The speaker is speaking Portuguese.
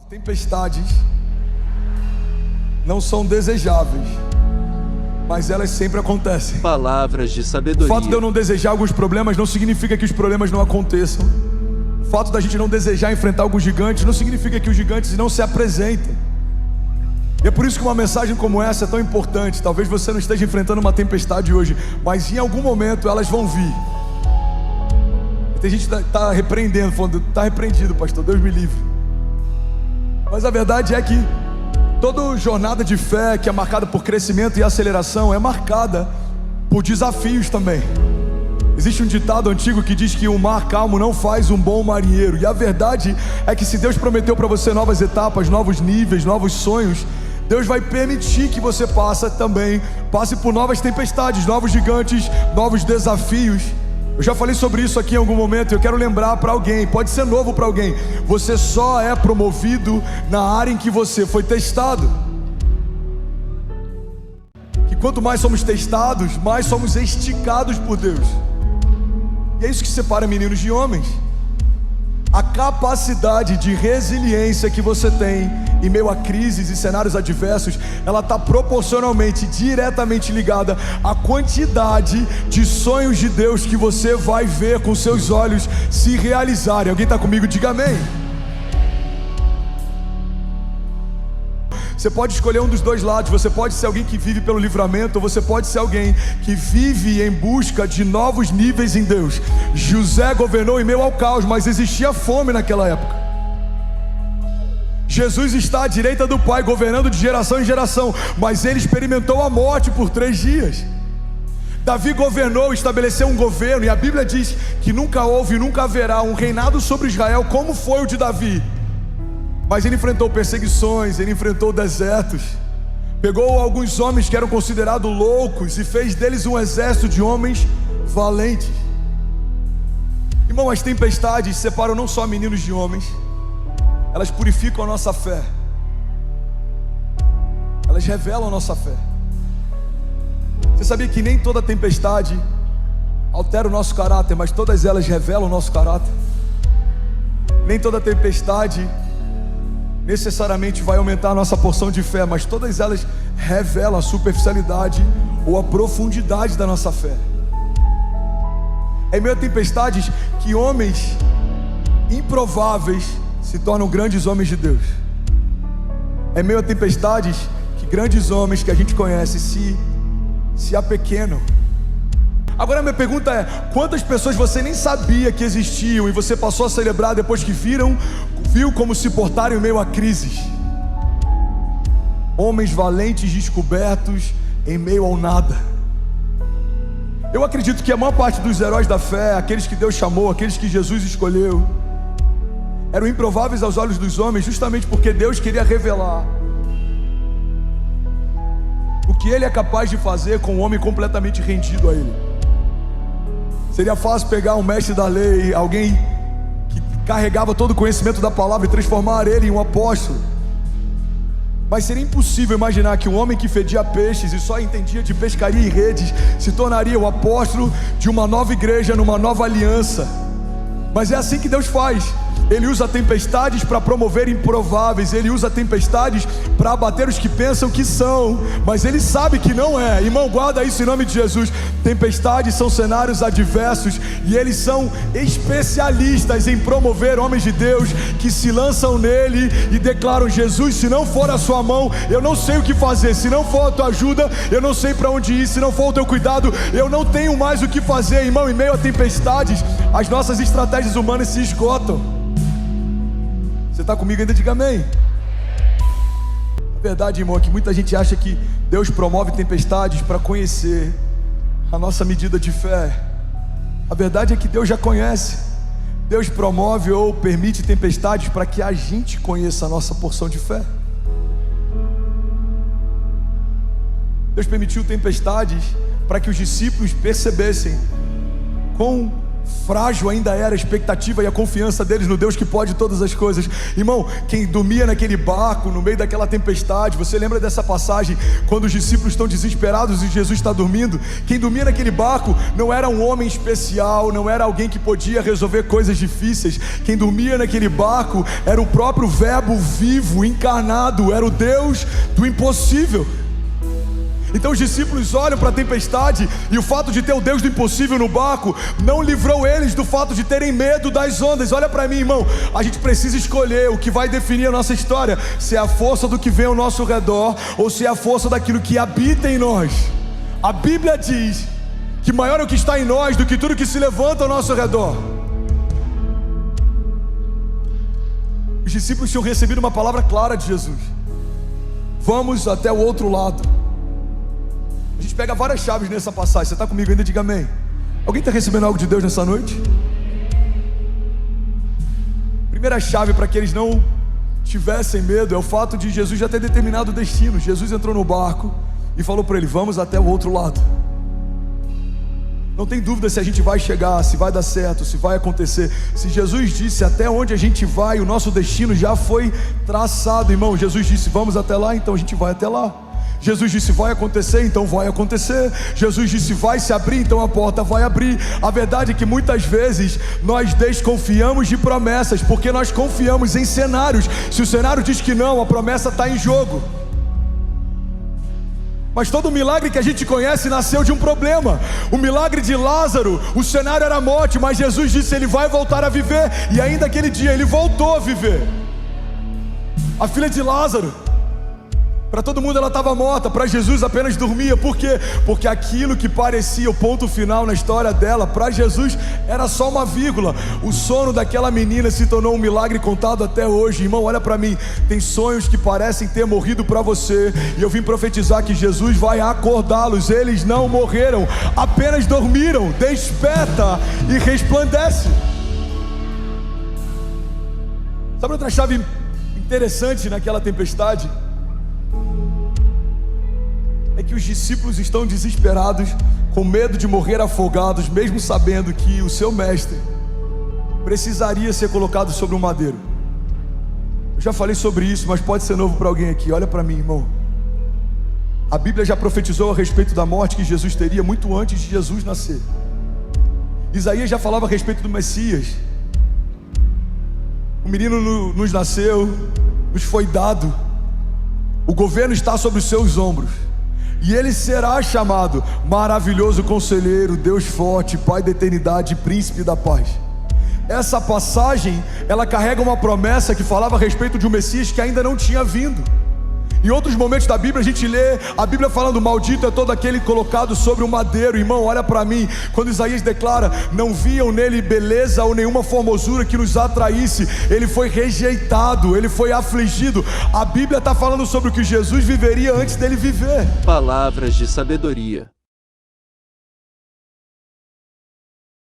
Tempestades não são desejáveis, mas elas sempre acontecem. Palavras de sabedoria. O fato de eu não desejar alguns problemas não significa que os problemas não aconteçam. O fato da gente não desejar enfrentar alguns gigantes não significa que os gigantes não se apresentem. E é por isso que uma mensagem como essa é tão importante. Talvez você não esteja enfrentando uma tempestade hoje, mas em algum momento elas vão vir. E tem gente que está repreendendo, falando: está repreendido, pastor, Deus me livre. Mas a verdade é que toda jornada de fé que é marcada por crescimento e aceleração é marcada por desafios também. Existe um ditado antigo que diz que um mar calmo não faz um bom marinheiro. E a verdade é que se Deus prometeu para você novas etapas, novos níveis, novos sonhos, Deus vai permitir que você passe por novas tempestades, novos gigantes, novos desafios. Eu já falei sobre isso aqui em algum momento. Eu quero lembrar para alguém, pode ser novo para alguém: você só é promovido na área em que você foi testado. Que quanto mais somos testados, mais somos esticados por Deus. E é isso que separa meninos de homens. A capacidade de resiliência que você tem em meio a crises e cenários adversos, ela está proporcionalmente, diretamente ligada à quantidade de sonhos de Deus que você vai ver com seus olhos se realizarem. Alguém está comigo? Diga amém. Você pode escolher um dos dois lados. Você pode ser alguém que vive pelo livramento, ou você pode ser alguém que vive em busca de novos níveis em Deus. José governou em meio ao caos, mas existia fome naquela época. Jesus está à direita do Pai, governando de geração em geração, mas ele experimentou a morte por 3 dias. Davi governou, estabeleceu um governo, e a Bíblia diz que nunca houve e nunca haverá um reinado sobre Israel como foi o de Davi. Mas ele enfrentou perseguições, ele enfrentou desertos, pegou alguns homens que eram considerados loucos e fez deles um exército de homens valentes. Irmão, as tempestades separam não só meninos de homens, elas purificam a nossa fé, elas revelam a nossa fé. Você sabia que nem toda tempestade altera o nosso caráter, mas todas elas revelam o nosso caráter? Nem toda tempestade necessariamente vai aumentar a nossa porção de fé, mas todas elas revelam a superficialidade ou a profundidade da nossa fé. É em meio a tempestades que homens improváveis se tornam grandes homens de Deus. É em meio a tempestades que grandes homens que a gente conhece se apequenam. Agora minha pergunta é: quantas pessoas você nem sabia que existiam e você passou a celebrar depois que viu como se portaram em meio a crises? Homens valentes descobertos em meio ao nada. Eu acredito que a maior parte dos heróis da fé, aqueles que Deus chamou, aqueles que Jesus escolheu, eram improváveis aos olhos dos homens, justamente porque Deus queria revelar o que Ele é capaz de fazer com um homem completamente rendido a Ele. Seria fácil pegar um mestre da lei, alguém que carregava todo o conhecimento da palavra, e transformar ele em um apóstolo. Mas seria impossível imaginar que um homem que fedia peixes e só entendia de pescaria e redes se tornaria o apóstolo de uma nova igreja, numa nova aliança. Mas é assim que Deus faz. Ele usa tempestades para promover improváveis. Ele usa tempestades para abater os que pensam que são, mas Ele sabe que não é. Irmão, guarda isso em nome de Jesus. Tempestades são cenários adversos, e eles são especialistas em promover homens de Deus que se lançam nele e declaram: Jesus, se não for a sua mão, eu não sei o que fazer. Se não for a tua ajuda, eu não sei para onde ir. Se não for o teu cuidado, eu não tenho mais o que fazer. Irmão, em meio a tempestades, as nossas estratégias humanas se esgotam. Você está comigo ainda? Diga amém. A verdade, irmão, é que muita gente acha que Deus promove tempestades para conhecer a nossa medida de fé. A verdade é que Deus já conhece. Deus promove ou permite tempestades para que a gente conheça a nossa porção de fé. Deus permitiu tempestades para que os discípulos percebessem quão Frágil ainda era a expectativa e a confiança deles no Deus que pode todas as coisas. Irmão, quem dormia naquele barco, no meio daquela tempestade, você lembra dessa passagem, quando os discípulos estão desesperados e Jesus está dormindo? Quem dormia naquele barco não era um homem especial, não era alguém que podia resolver coisas difíceis. Quem dormia naquele barco era o próprio Verbo vivo, encarnado, era o Deus do impossível. Então os discípulos olham para a tempestade, e o fato de ter o Deus do impossível no barco não livrou eles do fato de terem medo das ondas. Olha para mim, irmão, a gente precisa escolher o que vai definir a nossa história: se é a força do que vem ao nosso redor, ou se é a força daquilo que habita em nós. A Bíblia diz que maior é o que está em nós do que tudo que se levanta ao nosso redor. Os discípulos tinham recebido uma palavra clara de Jesus: vamos até o outro lado. A gente pega várias chaves nessa passagem. Você está comigo ainda? Diga amém. Alguém está recebendo algo de Deus nessa noite? Primeira chave para que eles não tivessem medo é o fato de Jesus já ter determinado o destino. Jesus entrou no barco e falou para ele: vamos até o outro lado. Não tem dúvida se a gente vai chegar, se vai dar certo, se vai acontecer. Se Jesus disse até onde a gente vai, o nosso destino já foi traçado, irmão. Jesus disse vamos até lá, então a gente vai até lá. Jesus disse vai acontecer, então vai acontecer. Jesus disse vai se abrir, então a porta vai abrir. A verdade é que muitas vezes nós desconfiamos de promessas, porque nós confiamos em cenários. Se o cenário diz que não, a promessa está em jogo. Mas todo milagre que a gente conhece nasceu de um problema. O milagre de Lázaro, o cenário era a morte, mas Jesus disse ele vai voltar a viver. E ainda aquele dia ele voltou a viver. A filha de Lázaro, para todo mundo ela estava morta, para Jesus apenas dormia. Por quê? Porque aquilo que parecia o ponto final na história dela, para Jesus era só uma vírgula. O sono daquela menina se tornou um milagre contado até hoje. Irmão, olha para mim, tem sonhos que parecem ter morrido para você, e eu vim profetizar que Jesus vai acordá-los. Eles não morreram, apenas dormiram. Desperta e resplandece. Sabe outra chave interessante naquela tempestade? É que os discípulos estão desesperados, com medo de morrer afogados, mesmo sabendo que o seu mestre precisaria ser colocado sobre um madeiro. Eu já falei sobre isso, mas pode ser novo para alguém aqui. Olha para mim, irmão. A Bíblia já profetizou a respeito da morte que Jesus teria muito antes de Jesus nascer. Isaías já falava a respeito do Messias. O menino nos nasceu, nos foi dado, o governo está sobre os seus ombros, e ele será chamado Maravilhoso Conselheiro, Deus Forte, Pai da Eternidade, Príncipe da Paz. Essa passagem, ela carrega uma promessa que falava a respeito de um Messias que ainda não tinha vindo. Em outros momentos da Bíblia a gente lê a Bíblia falando: maldito é todo aquele colocado sobre um madeiro. Irmão, olha para mim, quando Isaías declara: não viam nele beleza ou nenhuma formosura que nos atraísse, ele foi rejeitado, ele foi afligido. A Bíblia está falando sobre o que Jesus viveria antes dele viver. Palavras de sabedoria.